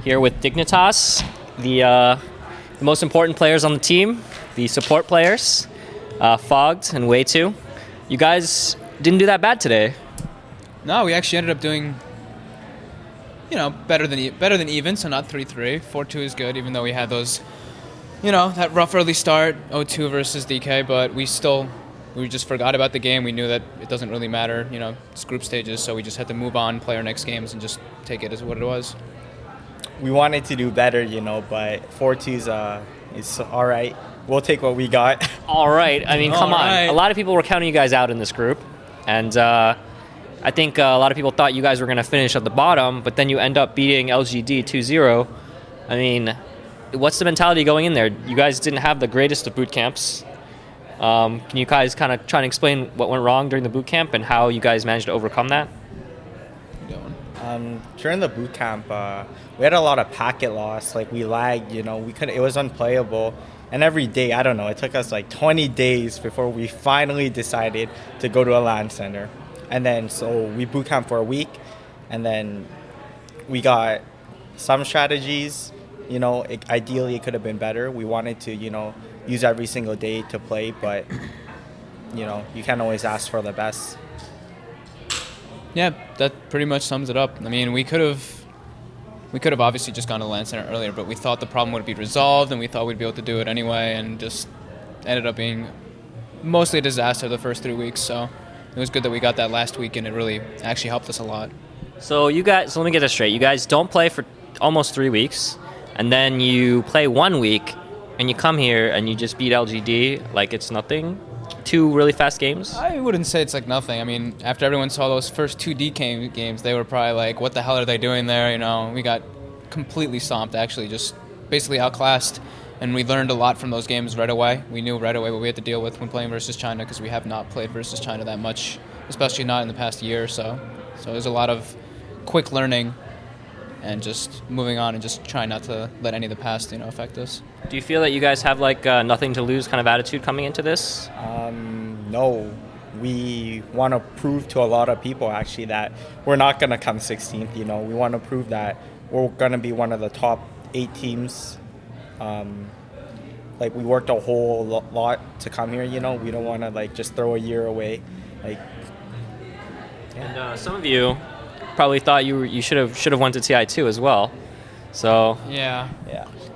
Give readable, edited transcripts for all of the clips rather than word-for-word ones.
here with Dignitas, the most important players on the team, the support players, Fogged and Way 2. You guys didn't do that bad today. No, we actually ended up doing, better than even, so not 3-3. 4-2 is good, even though we had those, that rough early start, 0-2 versus DK, but we just forgot about the game. We knew that it doesn't really matter, it's group stages, so we just had to move on, play our next games, and just take it as what it was. We wanted to do better, but 4-2 is all right. We'll take what we got. All right. I mean, come on. A lot of people were counting you guys out in this group, and I think a lot of people thought you guys were going to finish at the bottom, but then you end up beating LGD 2-0. I mean, what's the mentality going in there? You guys didn't have the greatest of boot camps. Can you guys kind of try and explain what went wrong during the boot camp and how you guys managed to overcome that? During the boot camp, we had a lot of packet loss. Like, we lagged, it was unplayable. And every day, I don't know, it took us like 20 days before we finally decided to go to a LAN center. And then, so we boot camp for a week, and then we got some strategies. Ideally it could have been better. We wanted to, use every single day to play, but, you can't always ask for the best. Yeah, that pretty much sums it up. I mean, we could have obviously just gone to the LAN center earlier, but we thought the problem would be resolved, and we thought we'd be able to do it anyway, and just ended up being mostly a disaster the first 3 weeks. So it was good that we got that last week, and it really actually helped us a lot. So let me get this straight. You guys don't play for almost 3 weeks, and then you play 1 week, and you come here and you just beat LGD like it's nothing. 2 really fast games? I wouldn't say it's like nothing. I mean, after everyone saw those first 2 DK games, they were probably like, what the hell are they doing there? We got completely stomped, actually, just basically outclassed. And we learned a lot from those games right away. We knew right away what we had to deal with when playing versus China, because we have not played versus China that much, especially not in the past year or so. So there's a lot of quick learning and just moving on and just trying not to let any of the past, affect us. Do you feel that you guys have nothing to lose kind of attitude coming into this? No. We want to prove to a lot of people actually that we're not going to come 16th. We want to prove that we're going to be one of the top 8 teams. We worked a whole lot to come here. We don't want to just throw a year away. And some of you probably thought you should have went to TI2 as well. So yeah.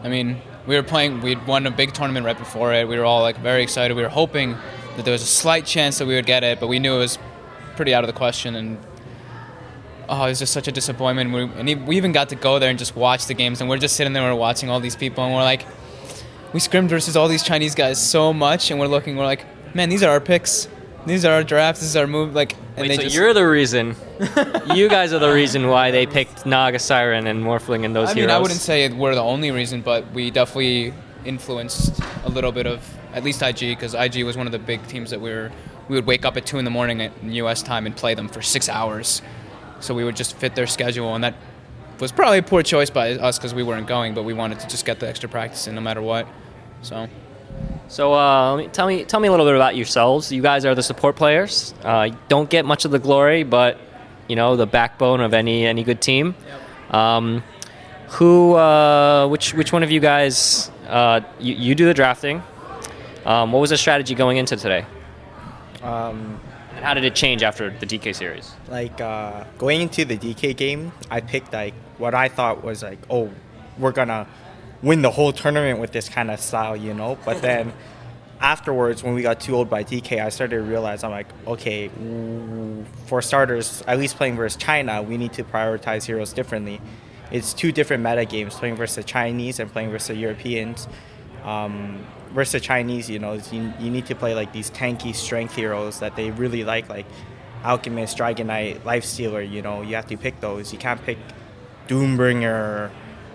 I mean, we'd won a big tournament right before it. We were all very excited. We were hoping that there was a slight chance that we would get it, but we knew it was pretty out of the question. And it was just such a disappointment. We even got to go there and just watch the games, and we're just sitting there, we're watching all these people, and we're like, we scrimmed versus all these Chinese guys so much, and we're like, man, these are our picks. These are our drafts. This is our move. You're the reason. You guys are the reason why they picked Naga, Siren, and Morphling and those heroes. I wouldn't say we're the only reason, but we definitely influenced a little bit of at least IG, because IG was one of the big teams that we would wake up at 2 a.m. in U.S. time and play them for 6 hours. So we would just fit their schedule, and that was probably a poor choice by us because we weren't going, but we wanted to just get the extra practice in no matter what. So tell me a little bit about yourselves. You guys are the support players. Don't get much of the glory, but the backbone of any good team. Yep. Which one of you guys? You do the drafting. What was the strategy going into today? And how did it change after the DK series? Going into the DK game, I picked what I thought was we're gonna win the whole tournament with this kind of style, But then afterwards, when we got too old by DK, I started to realize, I'm like, okay, for starters, at least playing versus China, we need to prioritize heroes differently. It's 2 different meta games, playing versus the Chinese and playing versus the Europeans. Versus the Chinese, you need to play these tanky strength heroes that they really like Alchemist, Dragon Knight, Lifestealer. You have to pick those. You can't pick Doombringer,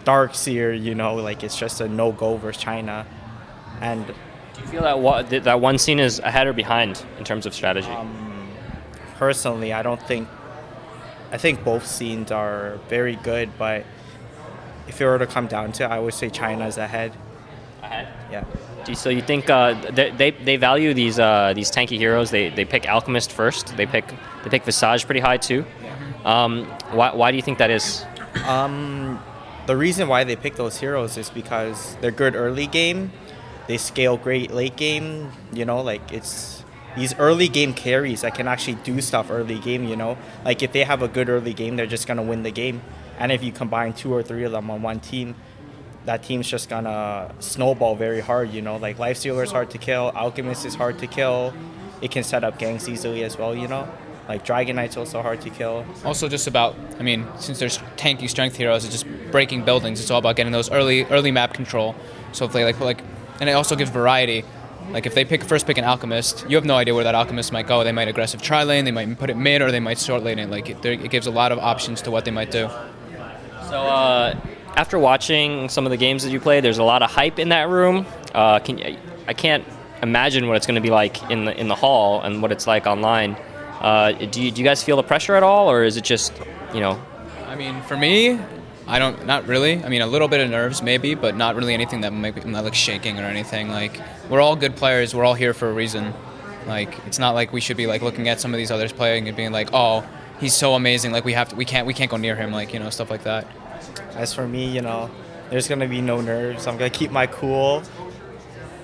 Darkseer, it's just a no-go versus China. And do you feel that one scene is ahead or behind in terms of strategy? Personally, I think both scenes are very good, but if it were to come down to it, I would say China's ahead. Ahead? Yeah. So you think they value these tanky heroes? They pick Alchemist first. They pick Visage pretty high too. Yeah. Why do you think that is? the reason why they pick those heroes is because they're good early game, they scale great late game. You know, like it's these early game carries that can actually do stuff early game. You know, like if they have a good early game, they're just gonna win the game. And if you combine 2 or 3 of them on one team, that team's just gonna snowball very hard. You know, like Lifestealer is hard to kill, Alchemist is hard to kill. It can set up ganks easily as well. You know. Like Dragon Knight's also hard to kill. Also just about, I mean, since there's tanky strength heroes, it's just breaking buildings. It's all about getting those early map control. So if they and it also gives variety. Like if they first pick an Alchemist, you have no idea where that Alchemist might go. They might aggressive tri-lane, they might put it mid, or they might short lane it. Like it gives a lot of options to what they might do. So after watching some of the games that you played, there's a lot of hype in that room. I can't imagine what it's going to be like in the hall and what it's like online. Do you guys feel the pressure at all, or is it just, you know? I mean, for me, not really. I mean, a little bit of nerves maybe, but not really anything that might be, I'm not like shaking or anything. Like, we're all good players. We're all here for a reason. Like, it's not like we should be like looking at some of these others playing and being like, oh, he's so amazing. Like, we can't go near him. Like, you know, stuff like that. As for me, you know, there's gonna be no nerves. I'm gonna keep my cool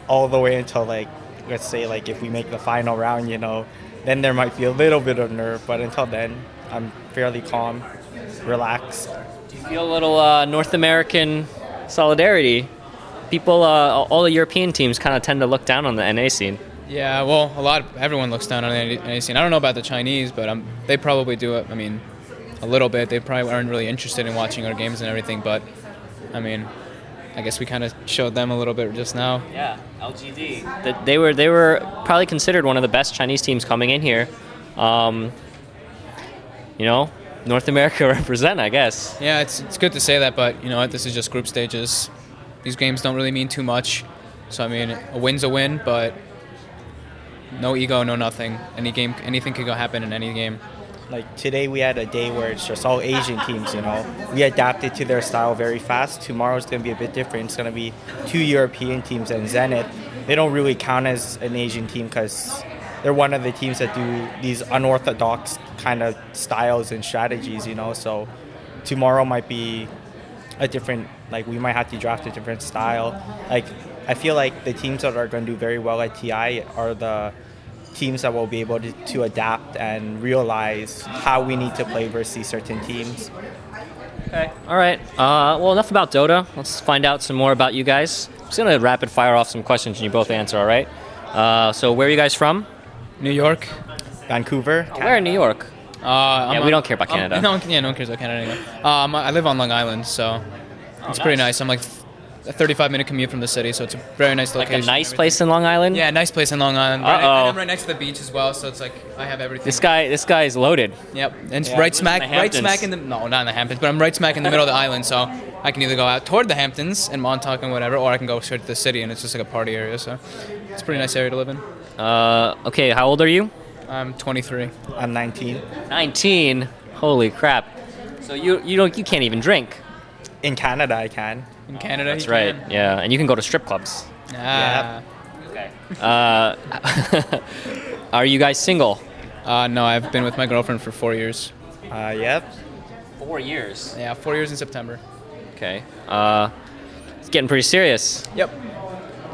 all the way until like, let's say like if we make the final round, you know. Then there might be a little bit of nerve, but until then, I'm fairly calm, relaxed. Do you feel a little North American solidarity? People, all the European teams kind of tend to look down on the NA scene. Yeah, well, everyone looks down on the NA scene. I don't know about the Chinese, but they probably do it. I mean, a little bit. They probably aren't really interested in watching our games and everything, but I mean, I guess we kind of showed them a little bit just now. Yeah, LGD. They were probably considered one of the best Chinese teams coming in here. You know, North America represent, I guess. Yeah, it's good to say that, but you know what? This is just group stages. These games don't really mean too much. So I mean, a win's a win, but no ego, no nothing. Anything could happen in any game. Like today we had a day where it's just all Asian teams, you know. We adapted to their style very fast. Tomorrow's going to be a bit different. It's going to be 2 European teams and Zenith. They don't really count as an Asian team because they're one of the teams that do these unorthodox kind of styles and strategies, you know. So tomorrow might be a different, like we might have to draft a different style. Like I feel like the teams that are going to do very well at TI are the teams that will be able to adapt and realize how we need to play versus certain teams. Okay. All right. Well, enough about Dota. Let's find out some more about you guys. I'm just going to rapid fire off some questions and you both answer, all right? So where are you guys from? New York. Vancouver. Oh, where in New York? We don't care about Canada. No one cares about Canada anyway. I live on Long Island, so it's pretty nice. I'm like a 35-minute commute from the city, so it's a very nice location. Like a nice place in Long Island? Yeah, nice place in Long Island. And I'm right next to the beach as well, so it's like I have everything. This guy is loaded. Yep, and it's right smack in the not in the Hamptons, but I'm right smack in the middle of the island, so I can either go out toward the Hamptons and Montauk and whatever, or I can go straight to the city, and it's just like a party area, so it's a pretty nice area to live in. Okay, how old are you? I'm 23. I'm 19. 19? Holy crap! So you can't even drink. In Canada, I can. In Canada, that's right. Can. Yeah, and you can go to strip clubs. Ah. Yep. Okay. Are you guys single? No, I've been with my girlfriend for 4 years. Yep. 4 years. Yeah, 4 years in September. Okay. It's getting pretty serious. Yep.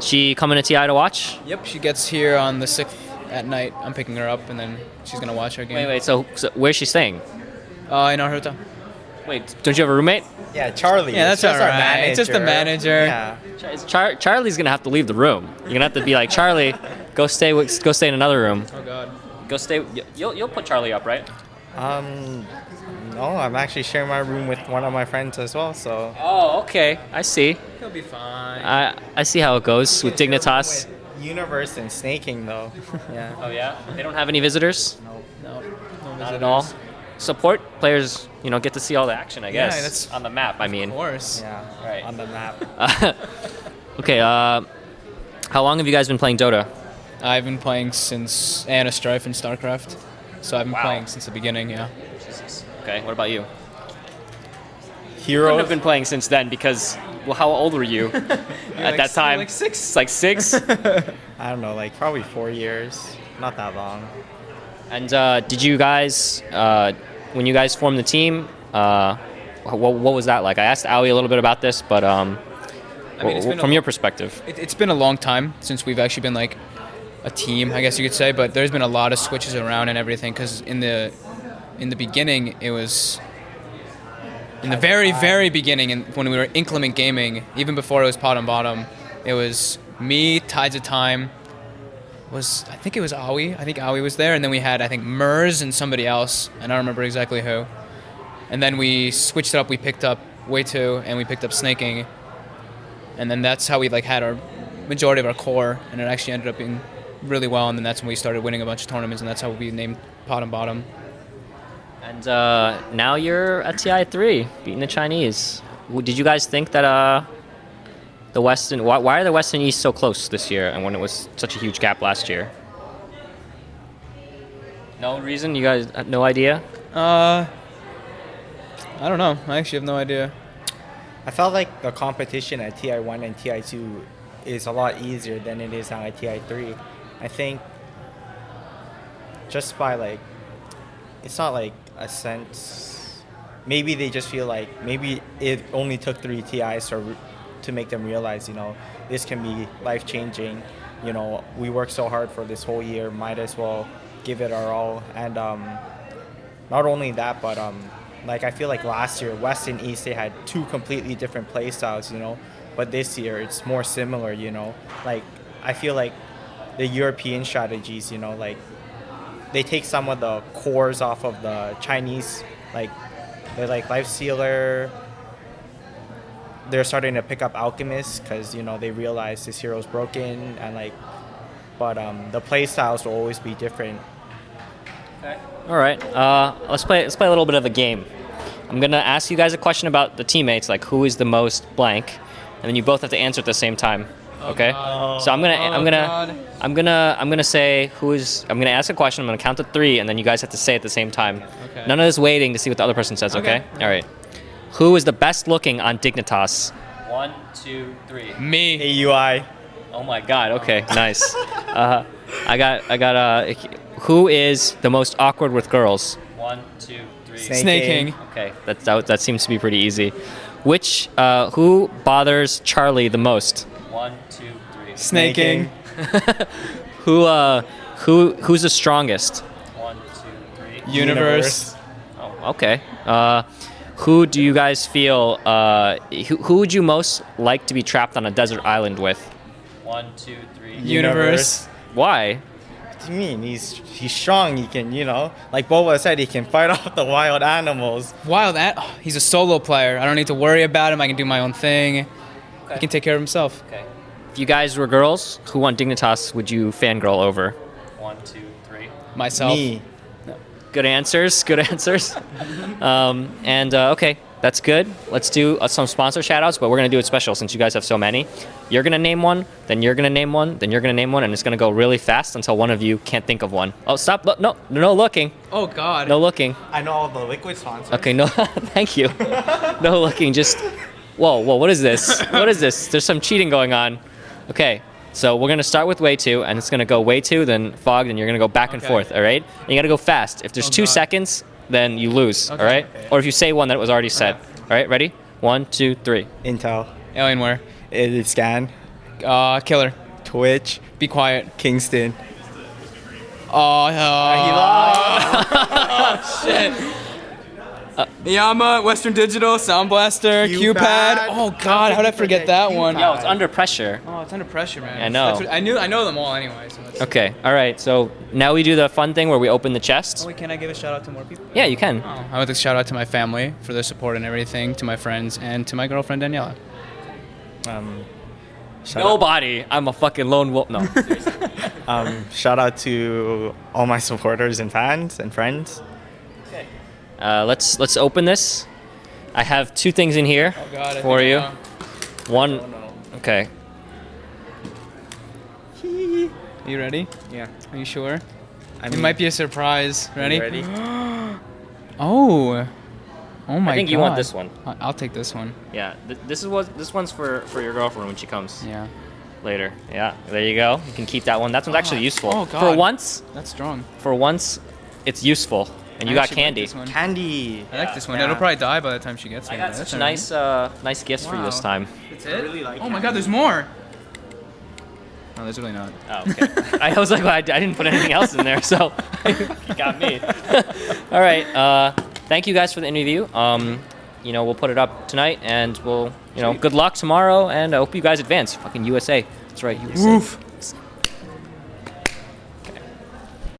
She coming to TI to watch? Yep. She gets here on the 6th at night. I'm picking her up, and then she's gonna watch our game. Wait. So where's she staying? In our hotel. Wait, don't you have a roommate? Yeah, Charlie. Yeah, that's all right. It's just the manager. Yeah. Charlie's gonna have to leave the room. You're gonna have to be like, Charlie, go stay in another room. Oh God. Go stay. You'll put Charlie up, right? No, I'm actually sharing my room with one of my friends as well. So. Oh, okay. I see. He'll be fine. I see how it goes with Dignitas. Universe and snaking though. Yeah. Oh yeah. They don't have any visitors. No Not at all. Support players, get to see all the action, I guess. Yeah, that's on the map. I mean. Of course. Yeah. Right. On the map. Okay. How long have you guys been playing Dota? I've been playing since Anna Strife and StarCraft, so I've been playing since the beginning. Yeah. Jesus. Okay. What about you? Hero. You couldn't have been playing since then because, well, how old were you at that time? Like 6. Like 6. I don't know, like probably 4 years. Not that long. And did you guys, when you guys formed the team, what was that like? I asked Ali a little bit about this, but from your perspective. It's been a long time since we've actually been like a team, I guess you could say, but there's been a lot of switches around and everything, because in the beginning, it was in the very beginning, and when we were Inclement Gaming, even before it was Pot and Bottom, it was me, Tides of Time, I think it was Aoi. I think Aoi was there, and then we had, I think, Mers and somebody else, and I don't remember exactly who. And then we switched it up. We picked up Way 2, and we picked up Snaking, and then that's how we like had our majority of our core, and it actually ended up being really well, and then that's when we started winning a bunch of tournaments, and that's how we named Pot and Bottom. And now you're at TI3, beating the Chinese. Did you guys think that the West and why are the West and East so close this year, and when it was such a huge gap last year? No reason? You guys had no idea? I don't know. I actually have no idea. I felt like the competition at TI1 and TI2 is a lot easier than it is now at TI3. I think just by like, it's not like a sense, maybe they just feel like maybe it only took 3 TIs to make them realize, you know, this can be life-changing. You know, we worked so hard for this whole year, might as well give it our all. And not only that, but like I feel like last year, West and East, they had 2 completely different play styles, you know, but this year it's more similar, you know. Like I feel like the European strategies, you know, like they take some of the cores off of the Chinese, like they're like Life Sealer. They're starting to pick up Alchemist because, you know, they realize this hero's broken, and like, but the play styles will always be different. Okay. All right. Let's play a little bit of a game. I'm gonna ask you guys a question about the teammates, like who is the most blank, and then you both have to answer at the same time. Okay. So I'm gonna say who is. I'm gonna ask a question. I'm gonna count to 3, and then you guys have to say it at the same time. Okay. None of this waiting to see what the other person says. Okay. All right. Who is the best looking on Dignitas? 1, 2, 3. Me. AUI. Oh my God. Okay. Nice. I got. Who is the most awkward with girls? 1, 2, 3. Snaking. Okay. That seems to be pretty easy. Who bothers Charlie the most? 1, 2, 3. Snaking. Who's the strongest? 1, 2, 3. Universe. Oh, okay. Who do you guys feel? Who would you most like to be trapped on a desert island with? 1, 2, 3. Universe. Why? What do you mean? He's strong. He can, you know, like Boba said, he can fight off the wild animals. He's a solo player. I don't need to worry about him. I can do my own thing. Okay. He can take care of himself. Okay. If you guys were girls, who on Dignitas would you fangirl over? 1, 2, 3. Myself. Me. Good answers. Okay, that's good. Let's do some sponsor shoutouts, but we're going to do it special since you guys have so many. You're going to name one, then you're going to name one, then you're going to name one, and it's going to go really fast until one of you can't think of one. Oh, stop. No looking. Oh, God. No looking. I know all the liquid sponsors. Okay, no, thank you. No looking, just, whoa, what is this? What is this? There's some cheating going on. Okay. So we're going to start with Way 2, and it's going to go Way 2, then Fog, and you're going to go back and forth, all right? And you got to go fast. If there's 2 seconds, then you lose, all right? Okay. Or if you say one that was already said. All right, ready? 1, 2, 3. Intel. Alienware. It's Scan. Killer. Twitch. Be quiet. Kingston. Oh, He lost. Shit. Yama, Western Digital, Sound Blaster, Q-Pad. Oh God, how did I forget that one? Yo, it's Under Pressure. Oh, it's Under Pressure, man. I know. I know them all anyway. So okay, all right. So now we do the fun thing where we open the chest. Can I give a shout out to more people? Yeah, you can. Oh, I want to shout out to my family for their support and everything, to my friends, and to my girlfriend Daniela. Nobody. I'm a fucking lone wolf. No. Shout out to all my supporters and fans and friends. Let's open this. I have 2 things in here for you. One. Okay. You ready? Yeah. Are you sure? It might be a surprise. Ready? Ready? Oh my God. I think you want this one. I'll take this one. Yeah. This one's for your girlfriend when she comes. Yeah. Later. Yeah. There you go. You can keep that one. That one's actually useful. Oh God. For once. That's strong. For once, it's useful. And you I got actually like candy. this one. Candy. I like this one. Yeah. It'll probably die by the time she gets I here. got That's such all right. nice gifts for you this Wow. time. That's I it? really like oh my candy. god, there's more. No, there's really not. Oh, okay. I was like, well, I didn't put anything else in there, so you got me. All right. Thank you guys for the interview. We'll put it up tonight, and we'll, good luck tomorrow, and I hope you guys advance. Fucking USA. That's right, USA. Woof.